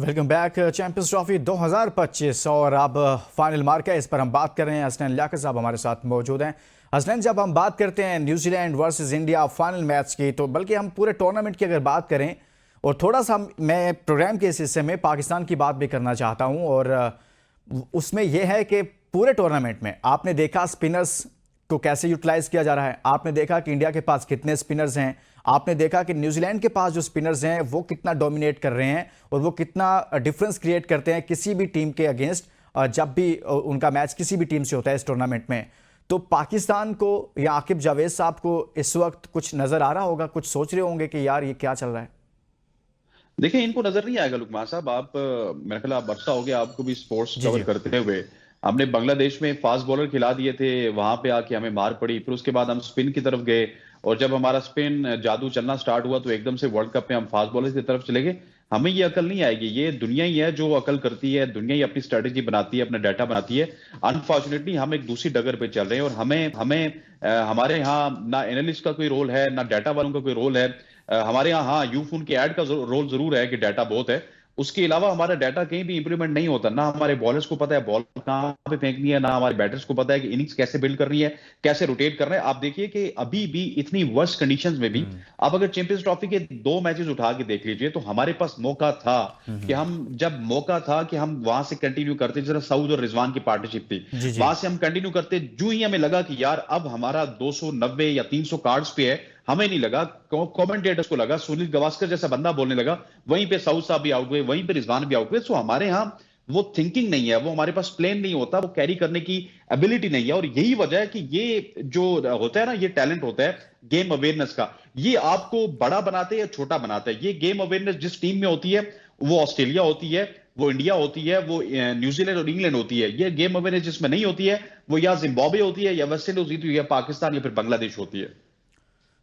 Welcome back. Champions trophy 2025 और अब final mark है, इस पर हम बात कर रहे हैं। हसनैन लियाकत साहब हमारे साथ मौजूद हैं। हसनैन, जब हम बात करते हैं New Zealand versus India final match की, तो बल्कि हम पूरे टूर्नामेंट की अगर बात करें, और थोड़ा सा मैं प्रोग्राम के इस हिस्से में पाकिस्तान की बात भी करना चाहता हूँ। और उसमें यह है कि पूरे टूर्नामेंट में आपने देखा स्पिनर्स को कैसे यूटिलाइज किया जा रहा है। आपने देखा कि इंडिया के पास कितने स्पिनर्स हैं। आपने देखा कि न्यूजीलैंड के पास जो स्पिनर्स हैं वो कितना डोमिनेट कर रहे हैं और वो कितना डिफरेंस क्रिएट करते हैं किसी भी टीम के अगेंस्ट, जब भी उनका मैच किसी भी टीम से होता है इस टूर्नामेंट में। तो पाकिस्तान को या आकिब जावेद साहब को इस वक्त कुछ नजर आ रहा होगा, कुछ सोच रहे होंगे कि यार ये क्या चल रहा है। देखिए, इनको नजर नहीं आएगा लुकमान साहब। आप मेरे ख्याल आप अच्छा हो गया आपको भी स्पोर्ट्स जी कवर जी। करते हुए। हमने बांग्लादेश में फास्ट बॉलर खिला दिए थे, वहां पे आके हमें मार पड़ी। फिर उसके बाद हम स्पिन की तरफ गए, और जब हमारा स्पिन जादू चलना स्टार्ट हुआ तो एकदम से वर्ल्ड कप में हम फास्ट बॉलर की तरफ चले गए। हमें ये अकल नहीं आएगी, ये दुनिया ही है जो अकल करती है, दुनिया ही अपनी स्ट्रेटेजी बनाती है, अपना डाटा बनाती है। अनफॉर्चुनेटली हम एक दूसरी डगर पे चल रहे हैं, और हमें हमें हमारे यहाँ ना एनालिस्ट का कोई रोल है, ना डाटा वालों का कोई रोल है। हमारे यहाँ हाँ यूफोन के ऐड का रोल जरूर है कि डाटा बहुत है। उसके अलावा हमारा डाटा कहीं भी इंप्लीमेंट नहीं होता। ना हमारे बॉलर्स को पता है बॉल कहाँ पे फेंकनी है, ना हमारे बैटर्स को पता है कि इनिंग्स कैसे बिल्ड करनी है, कैसे रोटेट करना है। आप देखिए कि अभी भी इतनी वर्स्ट कंडीशंस में भी आप अगर चैंपियंस ट्रॉफी के 2 मैचेस उठा के देख लीजिए, तो हमारे पास मौका था कि हम वहां से कंटिन्यू करते। जरा सऊद और रिजवान की पार्टनरशिप थी, जी जी। वहां से हम कंटिन्यू करते। जो ही हमें लगा कि यार अब हमारा 290 या 300 कार्ड्स पे है, हमें नहीं लगा, कमेंटेटर्स को लगा, सुनील गावस्कर जैसा बंदा बोलने लगा, वहीं पे साउथ साहब भी आउट हुए, वहीं पे रिजवान भी आउट हुए। सो हमारे यहाँ वो थिंकिंग नहीं है, वो हमारे पास प्लेन नहीं होता, वो कैरी करने की एबिलिटी नहीं है। और यही वजह है कि ये जो होता है ना, ये टैलेंट होता है गेम अवेयरनेस का, ये आपको बड़ा बनाते हैं या छोटा बनाता है। ये गेम अवेयरनेस जिस टीम में होती है, वो ऑस्ट्रेलिया होती है, वो इंडिया होती है, वो न्यूजीलैंड और इंग्लैंड होती है। ये गेम अवेयरनेस जिसमें नहीं होती है, वो या जिम्बाब्वे होती है, या वेस्ट इंडीज होती है, या पाकिस्तान, या फिर बांग्लादेश होती है।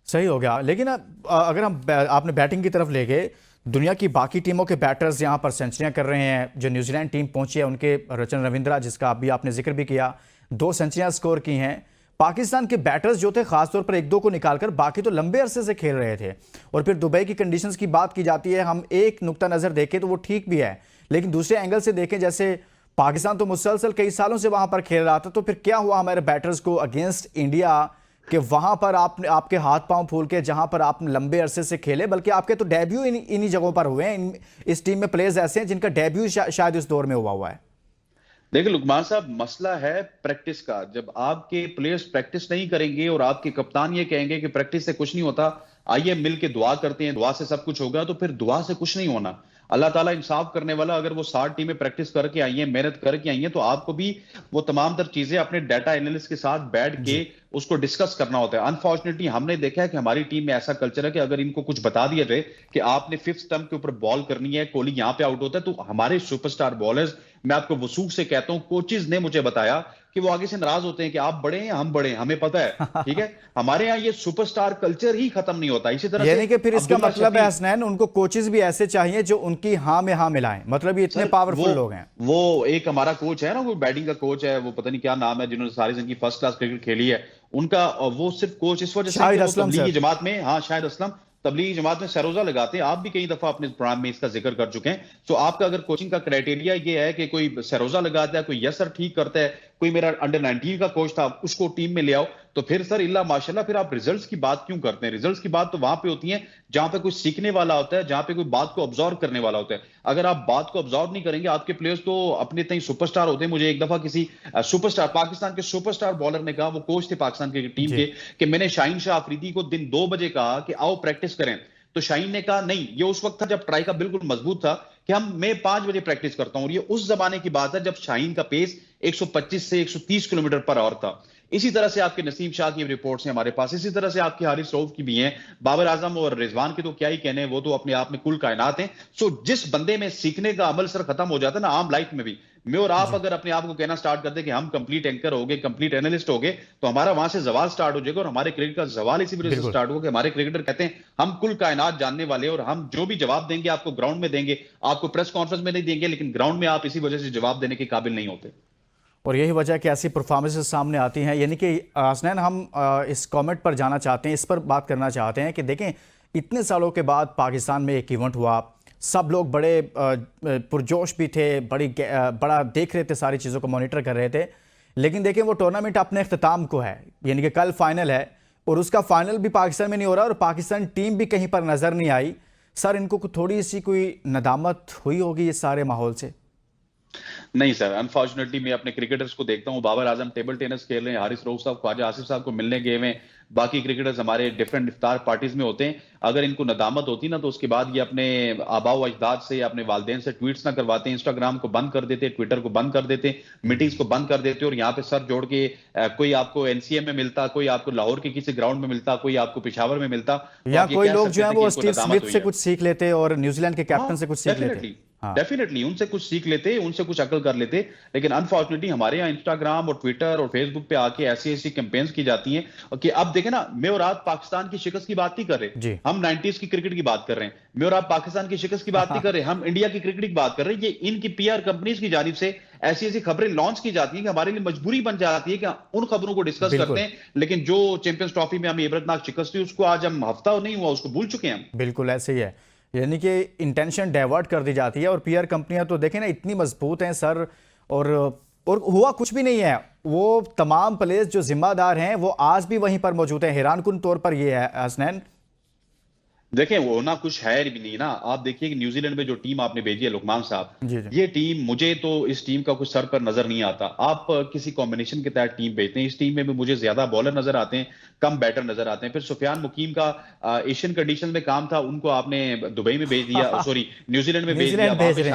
सही हो गया। लेकिन अगर हम आपने बैटिंग की तरफ ले गए, दुनिया की बाकी टीमों के बैटर्स यहाँ पर सेंचुरियां कर रहे हैं। जो न्यूजीलैंड टीम पहुंची है उनके रचन रविंद्रा, जिसका अभी आपने जिक्र भी किया, 2 सेंचुरियां स्कोर की हैं। पाकिस्तान के बैटर्स जो थे, खासतौर पर 1-2 को निकालकर, बाकी तो लंबे अरसे से खेल रहे थे। और फिर दुबई की कंडीशंस की बात की जाती है। हम एक नुक्ता नज़र देखें तो वो ठीक भी है, लेकिन दूसरे एंगल से देखें, जैसे पाकिस्तान तो मुसलसल कई सालों से वहां पर खेल रहा था, तो फिर क्या हुआ हमारे बैटर्स को अगेंस्ट इंडिया कि वहां पर आपने आपके हाथ पांव फूल के, जहां पर आप लंबे अरसे से खेले, बल्कि आपके तो डेब्यू इन्हीं जगहों पर हुए हैं। इस टीम में प्लेयर्स ऐसे हैं जिनका डेब्यू शायद इस दौर में हुआ है। देखिए लुकमान साहब, मसला है प्रैक्टिस का। जब आपके प्लेयर्स प्रैक्टिस नहीं करेंगे और आपके कप्तान ये कहेंगे कि प्रैक्टिस से कुछ नहीं होता, आइए मिल के दुआ करते हैं, दुआ से सब कुछ होगा, तो फिर दुआ से कुछ नहीं होना। अल्लाह ताला इंसाफ करने वाला। अगर वो 60 टीमें प्रैक्टिस करके आई हैं, मेहनत करके आई हैं, तो आपको भी वो तमाम तर चीजें अपने डाटा एनालिस्ट के साथ बैठ के जी। उसको डिस्कस करना होता है। अनफॉर्चुनेटली हमने देखा है कि हमारी टीम में ऐसा कल्चर है कि अगर इनको कुछ बता दिया जाए कि आपने 5th स्टंप के ऊपर बॉल करनी है, कोहली यहां पे आउट होता है, तो हमारे सुपरस्टार बॉलर्स, मैं आपको वसूख से कहता हूं, कोचेज ने मुझे बताया कि वो आगे से नाराज होते हैं कि आप बड़े हैं, हम बड़े हैं, हमें पता है। ठीक है, हमारे यहाँ ये सुपरस्टार कल्चर ही खत्म नहीं होता। इसी तरह से यानी कि फिर इसका अब्दुल्ला मतलब है शफी, हसनैन, उनको कोचेस भी ऐसे चाहिए जो उनकी हाँ में हाँ मिलाएं। मतलब ये इतने सर पावरफुल लोग हैं। वो एक हमारा कोच है ना, वो बैटिंग का कोच है, वो पता नहीं क्या नाम है, जिन्होंने सारी जिंदगी फर्स्ट क्लास क्रिकेट खेली है, उनका वो सिर्फ कोच इस वजह से है कि शाहिद वो असलम तबलीगी सर। जमात में, हाँ शायद असलम, तबलीगी जमात में सरोजा लगाते हैं। आप भी कई दफा अपने प्रोग्राम में इसका जिक्र कर चुके हैं। तो आपका अगर कोचिंग का क्राइटेरिया ये है कि कोई सरोजा लगाता है, कोई यस सर ठीक करता है, कोई मेरा अंडर 19 का कोच था, उसको टीम में ले आओ, तो फिर सर इल्ला माशाल्लाह, फिर आप रिजल्ट्स की बात क्यों करते हैं? रिजल्ट्स की बात तो वहां पे होती है जहां पे कोई सीखने वाला होता है, जहां पे कोई बात को ऑब्जर्व करने वाला होता है। अगर आप बात को ऑब्जर्व नहीं करेंगे, आपके प्लेयर्स तो अपने तय सुपरस्टार होते हैं। मुझे एक दफा किसी सुपरस्टार, पाकिस्तान के सुपरस्टार बॉलर ने कहा, वो कोच थे पाकिस्तान की टीम जी। के, कि मैंने शाहीन शाह अफरीदी को दिन 2 बजे कहा कि आओ प्रैक्टिस करें, तो शाहीन ने कहा नहीं। ये उस वक्त था जब ट्राई का बिल्कुल मजबूत था कि मैं 5 बजे प्रैक्टिस करता हूं। और ये उस जमाने की बात है जब शाहीन का पेस 125 से 130 किलोमीटर पर आवर था। इसी तरह से आपके नसीम शाह की रिपोर्ट्स हैं हमारे पास, इसी तरह से आपके हारिस रऊफ की भी हैं, बाबर आजम और रिजवान के तो क्या ही कहने, वो तो अपने आप में कुल कायनात हैं। सो जिस बंदे में सीखने का अमल सर खत्म हो जाता है ना, आम लाइफ में भी, मैं और आप जी। अगर अपने आप को कहना स्टार्ट कर दे कि हम कंप्लीट एंकर हो गए, कंप्लीट एनालिस्ट हो गए, तो हमारा वहां से जवाल स्टार्ट हो जाएगा। और हमारे क्रिकेट का जवाल इसी वजह से बिल्कुल। स्टार्ट होगा कि हमारे क्रिकेटर कहते हैं हम कुल कायनात जानने वाले, और हम जो भी जवाब देंगे आपको ग्राउंड में देंगे, आपको प्रेस कॉन्फ्रेंस में नहीं देंगे, लेकिन ग्राउंड में आप इसी वजह से जवाब देने के काबिल नहीं होते। और यही वजह है कि ऐसी परफॉर्मेंसेस सामने आती हैं। यानी कि हसनैन, हम इस कमेंट पर जाना चाहते हैं, इस पर बात करना चाहते हैं कि देखें, इतने सालों के बाद पाकिस्तान में एक इवेंट हुआ, सब लोग बड़े पुरजोश भी थे, बड़ा देख रहे थे, सारी चीज़ों को मॉनिटर कर रहे थे। लेकिन देखिए वो टूर्नामेंट अपने अख्ताम को है, यानी कि कल फाइनल है और उसका फाइनल भी पाकिस्तान में नहीं हो रहा और पाकिस्तान टीम भी कहीं पर नज़र नहीं आई। सर, इनको थोड़ी सी कोई नदामत हुई होगी इस सारे माहौल से? नहीं सर, अनफॉर्चुनेटली मैं अपने क्रिकेटर्स को देखता हूँ, बाबर आजम टेबल टेनिस खेल रहे हैं, हारिस रऊफ साहब ख्वाजा आसिफ साहब को मिलने गए हुए, बाकी क्रिकेटर्स हमारे डिफरेंट इफ्तार पार्टीज में होते हैं। अगर इनको नदामत होती ना तो उसके बाद ये अपने आबाओ अजदाद से, अपने वालिदैन से ट्वीट्स ना करवाते, इंस्टाग्राम को बंद कर देते, ट्विटर को बंद कर देते, मीटिंग्स को बंद कर देते और यहाँ पे सर जोड़ के कोई आपको एनसीए में मिलता, कोई आपको लाहौर के किसी ग्राउंड में मिलता, कोई आपको पेशावर में मिलता, तो या आप ये कोई कह लोग सकते जो है थे कि वो इनको स्टीव नदामत स्मिथ हुई से है। कुछ सीख लेते और न्यूजीलैंड के कैप्टन से कुछ सीख लेते। डेफिनेटली, हाँ, डेफिनेटली उनसे कुछ सीख लेते, उनसे कुछ अकल कर लेते। लेकिन अनफॉर्चुनेटली हमारे यहाँ इंस्टाग्राम और ट्विटर और फेसबुक पे आके ऐसी ऐसी कैंपेन्स की जाती हैं कि अब देखें ना, मैं और आप पाकिस्तान की शिकस्त की बात नहीं कर रहे, जी। हम 90s की क्रिकेट की बात कर रहे हैं। मैं और आप पाकिस्तान की शिकस्त की बात नहीं कर रहे, हम इंडिया की क्रिकेट की बात कर रहे हैं। ये इनकी पीआर कंपनीज की जानिब से ऐसी ऐसी खबरें लॉन्च की जाती हैं कि हमारे लिए मजबूरी बन जाती है कि उन खबरों को डिस्कस करते बिल्कुल, हैं। लेकिन जो चैंपियंस ट्रॉफी में हमें इबरतनाक शिकस्त हुई, उसको आज हम हफ्ता नहीं हुआ उसको भूल चुके हैं हम। बिल्कुल ऐसे ही है। यानी कि इंटेंशन डाइवर्ट कर दी जाती है और पीआर कंपनियां तो देखें ना इतनी मजबूत हैं सर, और और हुआ कुछ भी नहीं है। वो तमाम प्लेयर्स जो जिम्मेदार हैं वो आज भी वहीं पर मौजूद हैं। हैरानकुन तौर पर ये है हसनैन। देखें वो ना कुछ है भी नहीं ना। आप देखिए कि न्यूजीलैंड में जो टीम आपने भेजी है लुकमान साहब, जी जी। ये टीम, मुझे तो इस टीम का कुछ सर पर नजर नहीं आता। आप किसी कॉम्बिनेशन के तहत टीम भेजते हैं, इस टीम में भी मुझे ज्यादा बॉलर नजर आते हैं, कम बैटर नजर आते हैं। फिर सुफियान मुकीम का एशियन कंडीशन में काम था, उनको आपने दुबई में भेज दिया, सॉरी न्यूजीलैंड में भेज दिया। न्यूजीलैंड वहां भेज पे रहे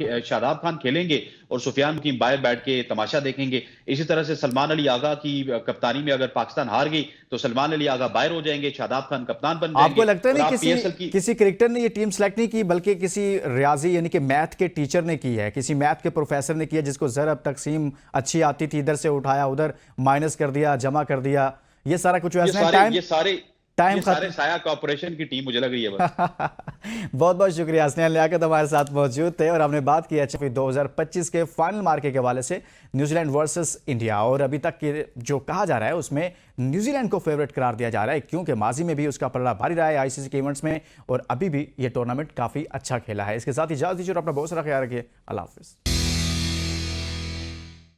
हैं। शादाब खान खेलेंगे और सुफियान मुकीम बाहर बैठ के तमाशा देखेंगे। इसी तरह से सलमान अली आगा की कप्तानी में अगर पाकिस्तान हार गई तो सलमान अली आगा बाहर हो जाएंगे, शादाब खान कप्तान बन जाएंगे। आपको लगता है और नहीं आप किसी पीएसएल की किसी क्रिकेटर ने ये टीम सेलेक्ट नहीं की, बल्कि किसी रियाजी यानी कि मैथ के टीचर ने की है, किसी मैथ के प्रोफेसर ने किया, जिसको ज़रब तकसीम अच्छी आती थी, इधर से उठाया उधर माइनस कर दिया, जमा कर दिया, ये सारा कुछ वैसा टाइम खत्म। साया कॉर्पोरेशन की टीम मुझे लग रही है बस। बहुत बहुत शुक्रिया। हसनैन लियाकत हमारे साथ मौजूद थे और हमने बात की एचएफए 2025 के फाइनल मार्के के हवाले से न्यूजीलैंड वर्सेस इंडिया। और अभी तक के जो कहा जा रहा है उसमें न्यूजीलैंड को फेवरेट करार दिया जा रहा है, क्योंकि माजी में भी उसका पलड़ा भारी रहा है आईसीसी के इवेंट्स में और अभी भी ये टूर्नामेंट काफ़ी अच्छा खेला है। इसके साथ ही इजाज़त दीजिए और अपना बहुत सारा ख्याल रखिए। अल्लाह हाफिज़।